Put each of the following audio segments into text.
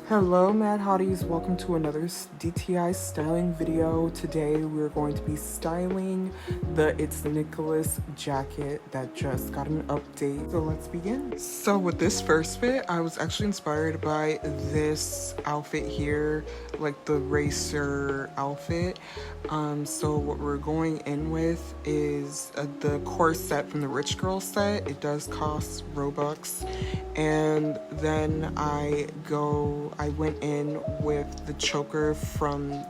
Hello Mad Hotties, welcome to another DTI styling video. Today we're going to be styling the ITSNICHOLAS jacket that just got an update. So let's begin. So with this first fit, I was actually inspired by this outfit here, like the racer outfit. So what we're going in with is the core set from the Rich Girl set. It does cost Robux. And then I went in with the choker from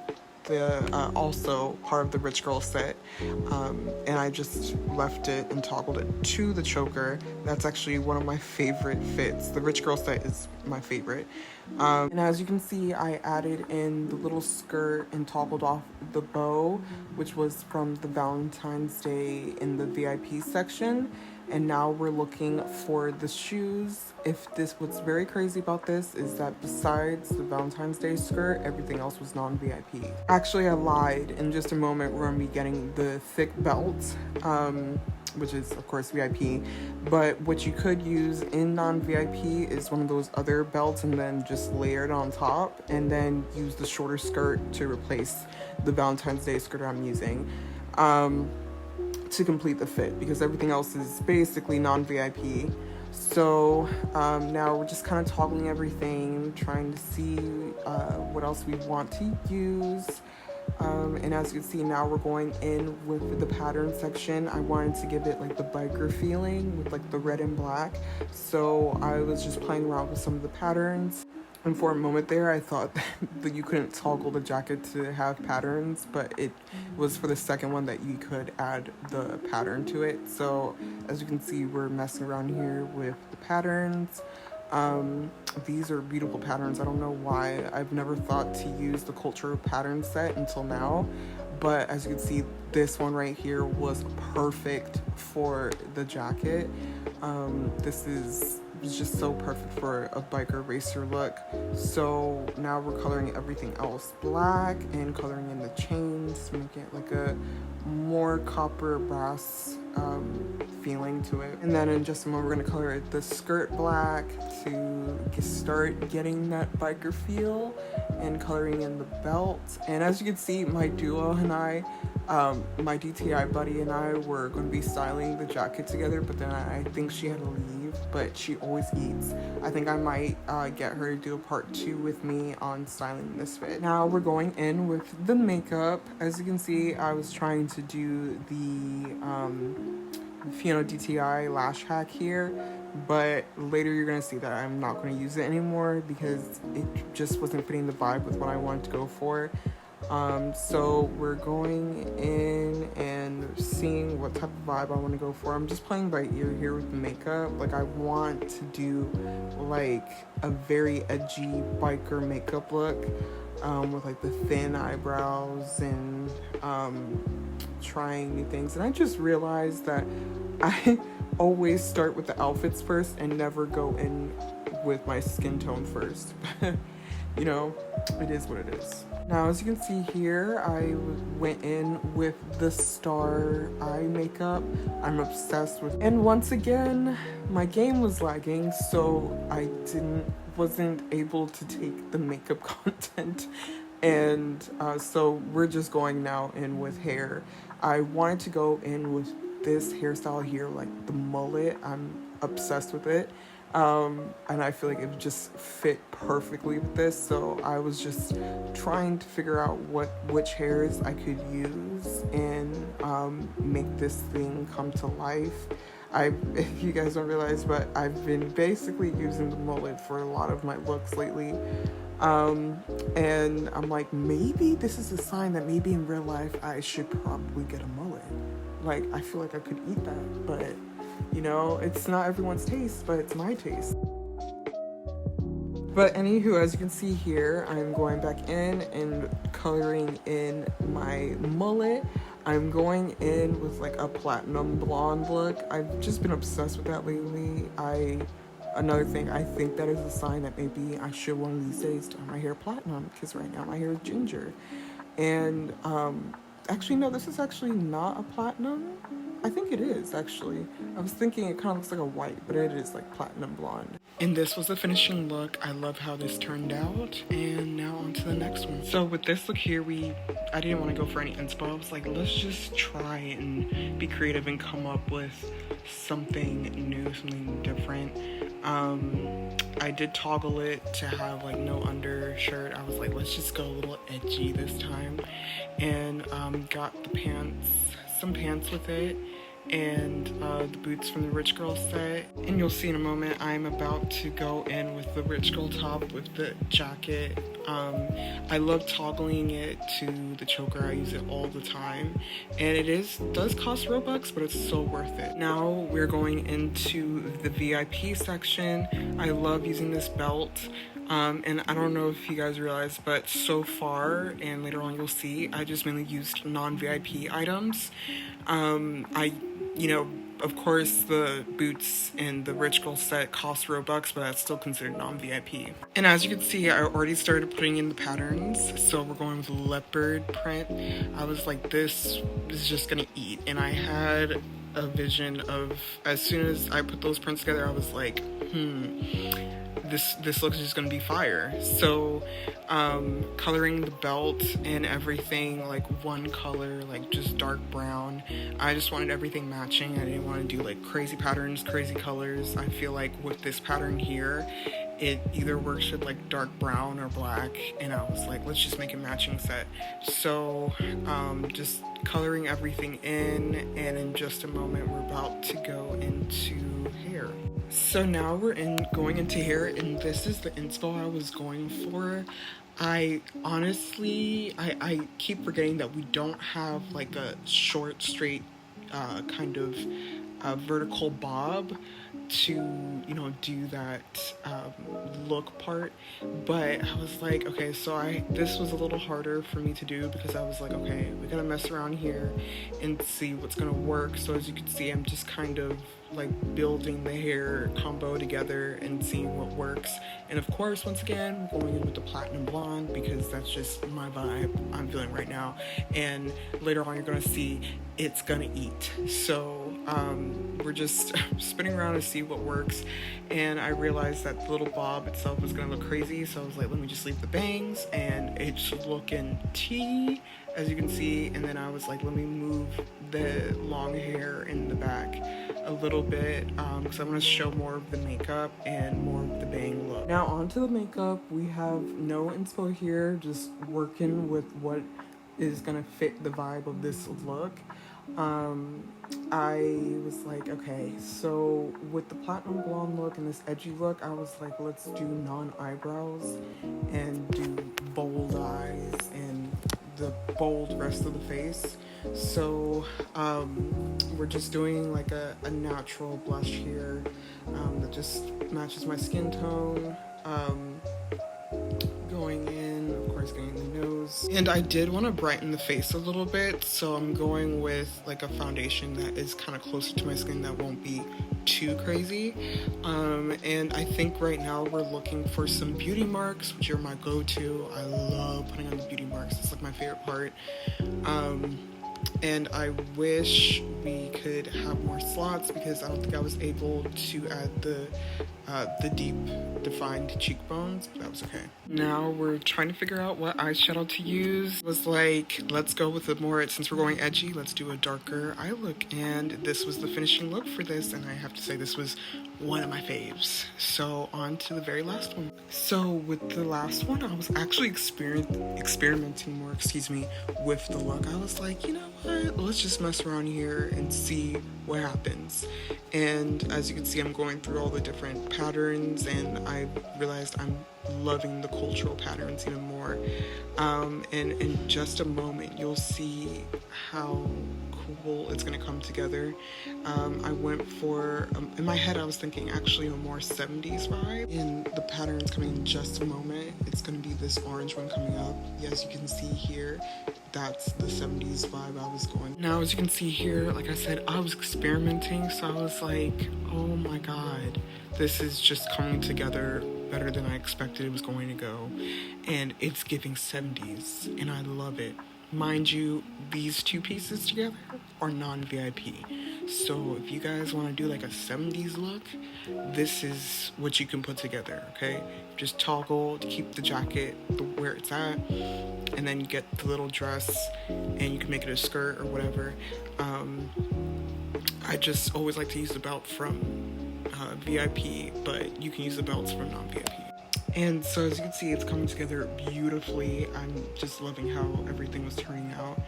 the also part of the Rich Girl set, and I just left it and toggled it to the choker. That's actually one of my favorite fits. The Rich Girl set is my favorite. And as you can see, I added in the little skirt and toggled off the bow, which was from the Valentine's Day in the VIP section. And now we're looking for the shoes. What's very crazy about this is that besides the Valentine's Day skirt, everything else was non-VIP. Actually, I lied. In just a moment, we're gonna be getting the thick belt, which is of course VIP. But what you could use in non-VIP is one of those other belts and then just layer it on top and then use the shorter skirt to replace the Valentine's Day skirt I'm using. To complete the fit, because everything else is basically non-VIP. So now we're just kind of toggling everything, trying to see what else we want to use. And as you can see, now we're going in with the pattern section. I wanted to give it like the biker feeling with like the red and black. So I was just playing around with some of the patterns. And for a moment there, I thought that you couldn't toggle the jacket to have patterns, but it was for the second one that you could add the pattern to it. So as you can see, we're messing around here with the patterns. These are beautiful patterns. I don't know why I've never thought to use the cultural pattern set until now, but as you can see, this one right here was perfect for the jacket. This is just so perfect for a biker racer look. So now we're coloring everything else black and coloring in the chains to make it like a more copper brass feeling to it. And then in just a moment, we're gonna color the skirt black to start getting that biker feel, and coloring in the belt. And as you can see, my duo and I, my DTI buddy and I were going to be styling the jacket together, but then I think she had to leave, but she always eats. I think I might get her to do a part 2 with me on styling this fit. Now we're going in with the makeup. As you can see, I was trying to do the DTI lash hack here, but later you're gonna see that I'm not going to use it anymore because it just wasn't fitting the vibe with what I wanted to go for. So we're going in and seeing what type of vibe I want to go for. I'm just playing by ear here with the makeup. Like, I want to do like a very edgy biker makeup look, with like the thin eyebrows and trying new things. And I just realized that I always start with the outfits first and never go in with my skin tone first. You know, it is what it is. Now, as you can see here, I went in with the star eye makeup. I'm obsessed with it. And once again, my game was lagging, so I wasn't able to take the makeup content. And so we're just going now in with hair. I wanted to go in with this hairstyle here, like the mullet. I'm obsessed with it. And I feel like it would just fit perfectly with this, so I was just trying to figure out which hairs I could use and make this thing come to life. If you guys don't realize, but I've been basically using the mullet for a lot of my looks lately, and I'm like, maybe this is a sign that maybe in real life I should probably get a mullet. Like, I feel like I could eat that, but you know, it's not everyone's taste, but it's my taste. But anywho, as you can see here, I'm going back in and coloring in my mullet. I'm going in with like a platinum blonde look. I've just been obsessed with that lately. I Another thing, I think that is a sign that maybe I should one of these days dye my hair platinum, because right now my hair is ginger. And actually, no, this is actually not a platinum. I think it is, actually. I was thinking it kind of looks like a white, but it is like platinum blonde. And this was the finishing look. I love how this turned out. And now on to the next one. So with this look here, I didn't want to go for any inspo. I was like, let's just try and be creative and come up with something new, something different. I did toggle it to have like no undershirt. I was like, let's just go a little edgy this time, and got the pants, some pants with it, and the boots from the Rich Girl set. And you'll see in a moment, I'm about to go in with the Rich Girl top with the jacket. I love toggling it to the choker. I use it all the time, and it does cost Robux, but it's so worth it. Now we're going into the VIP section. I love using this belt. And I don't know if you guys realize, but so far, and later on you'll see, I just mainly used non-VIP items. Of course the boots and the Rich Girl set cost Robux, but that's still considered non-VIP. And as you can see, I already started putting in the patterns. So we're going with leopard print. I was like, this is just gonna eat. And I had a vision of, as soon as I put those prints together, I was like, this looks just gonna be fire. So coloring the belt and everything like one color, like just dark brown. I just wanted everything matching. I didn't want to do like crazy patterns, crazy colors. I feel like with this pattern here, it either works with like dark brown or black, and I was like, let's just make a matching set. So just coloring everything in, and in just a moment we're about to go into hair. So now we're going into hair, and this is the inspo I was going for. I honestly keep forgetting that we don't have like a short, straight kind of vertical bob to, do that look part. But I was like, okay, so this was a little harder for me to do, because I was like, okay, we're gonna mess around here and see what's gonna work. So as you can see, I'm just kind of like building the hair combo together and seeing what works. And of course, once again, we're going in with the platinum blonde, because that's just my vibe I'm feeling right now. And later on, you're gonna see it's gonna eat. So we're just spinning around to see what works. And I realized that the little bob itself was gonna look crazy, so I was like, let me just leave the bangs, and it's looking tea, as you can see. And then I was like, let me move the long hair in the back a little bit, because I want to show more of the makeup and more of the bang look. Now onto the makeup. We have no inspo here, just working with what is gonna fit the vibe of this look. I was like, okay, so with the platinum blonde look and this edgy look, I was like, let's do non-eyebrows and do bold eyes and the bold rest of the face. So we're just doing like a natural blush here that just matches my skin tone. Going in, of course, getting the nose. And I did want to brighten the face a little bit, so I'm going with like a foundation that is kind of closer to my skin, that won't be too crazy. And I think right now we're looking for some beauty marks, which are my go-to. I love putting on the beauty marks. It's like my favorite part. And I wish we could have more slots, because I don't think I was able to add the deep defined cheekbones, but that was okay. Now we're trying to figure out what eyeshadow to use. It was like, let's go with since we're going edgy, let's do a darker eye look. And this was the finishing look for this, and I have to say this was one of my faves. So on to the very last one. So with the last one, I was actually experimenting more, with the look. I was like, you know what, let's just mess around here and see what happens. And as you can see, I'm going through all the different patterns, and I realized I'm loving the cultural patterns even more. And in just a moment, you'll see how cool it's gonna come together. I went for, in my head I was thinking actually a more 70s vibe, and the pattern's coming in just a moment. It's gonna be this orange one coming up. As you can see here, that's the 70s vibe I was else going. Now, as you can see here, like I said, I was experimenting, so I was like, oh my god, this is just coming together better than I expected it was going to go. And it's giving 70s, and I love it. Mind you, these two pieces together are non-VIP. So if you guys want to do like a 70s look, this is what you can put together, okay? Just toggle to keep the jacket where it's at, and then you get the little dress, and you can make it a skirt or whatever. I just always like to use the belt from VIP, but you can use the belts from non-VIP. And so as you can see, it's coming together beautifully. I'm just loving how everything was turning out.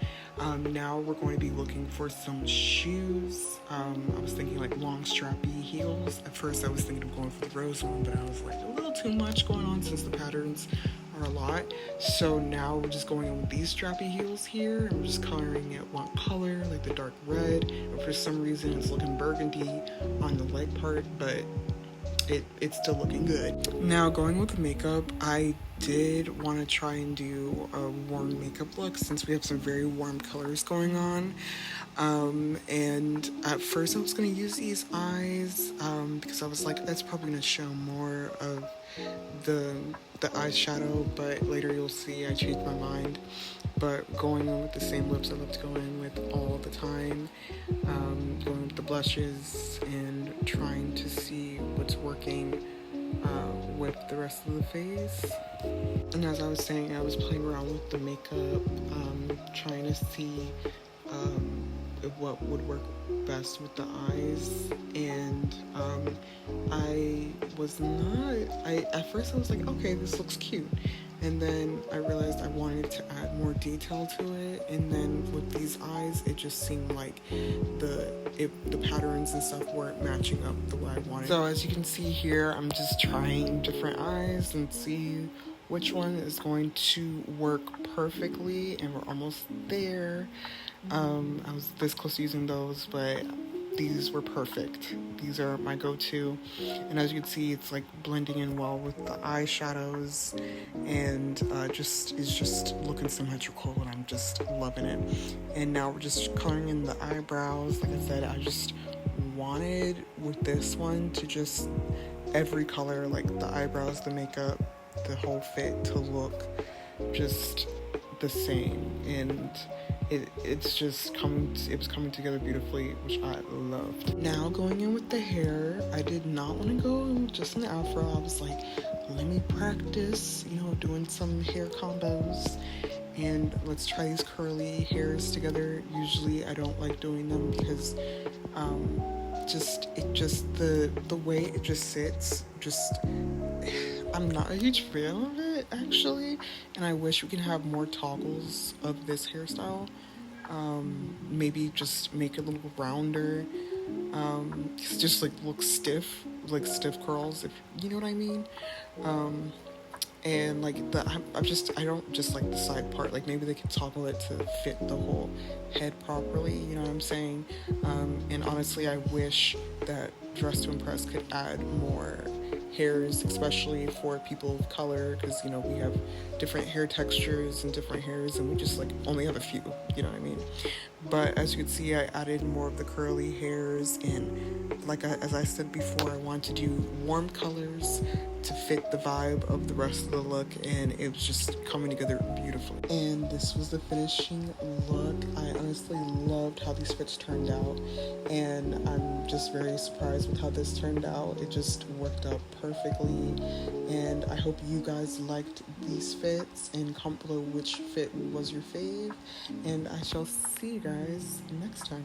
Now we're going to be looking for some shoes. I was thinking like long strappy heels. At first I was thinking of going for the rose one, but I was like a little too much going on since the patterns are a lot. So now we're just going in with these strappy heels here. I'm just coloring it one color, like the dark red. And for some reason it's looking burgundy on the leg part, but it's still looking good. Now going with the makeup, I did want to try and do a warm makeup look since we have some very warm colors going on. And at first I was going to use these eyes because I was like, that's probably going to show more of the eyeshadow, but later you'll see I changed my mind. But going in with the same lips I love to go in with all the time, going with the blushes and trying to see what's working with the rest of the face. And as I was saying, I was playing around with the makeup, trying to see what would work best with the eyes. And at first I was like, okay, this looks cute. And then I realized I wanted to add more detail to it, and then with these eyes, it just seemed like the patterns and stuff weren't matching up the way I wanted. So as you can see here, I'm just trying different eyes and see which one is going to work perfectly, and we're almost there. I was this close to using those, but these were perfect. These are my go-to, and as you can see, it's like blending in well with the eyeshadows, and it's just looking symmetrical, and I'm just loving it. And now we're just coloring in the eyebrows. Like I said, I just wanted with this one to just every color, like the eyebrows, the makeup, the whole fit, to look just the same, and it was coming together beautifully, which I loved. Now going in with the hair, I did not want to go just in the afro. I was like, let me practice, doing some hair combos, and let's try these curly hairs together. Usually I don't like doing them because the way it just sits, I'm not a huge fan of it, actually, and I wish we could have more toggles of this hairstyle. Maybe just make it a little rounder. It's just like look stiff, like stiff curls, if you know what I mean. And like I don't just like the side part. Like maybe they could toggle it to fit the whole head properly. You know what I'm saying? And honestly, I wish that Dress to Impress could add more hairs, especially for people of color, because we have different hair textures and different hairs, and we just like only have a few, you know what I mean? But as you can see, I added more of the curly hairs, and as I said before, I wanted to do warm colors to fit the vibe of the rest of the look, and it was just coming together beautifully. And this was the finishing look. I honestly loved how these fits turned out, and I'm just very surprised with how this turned out. It just worked out perfectly, and I hope you guys liked these fits, and comment below which fit was your fave, and I shall see you guys next time.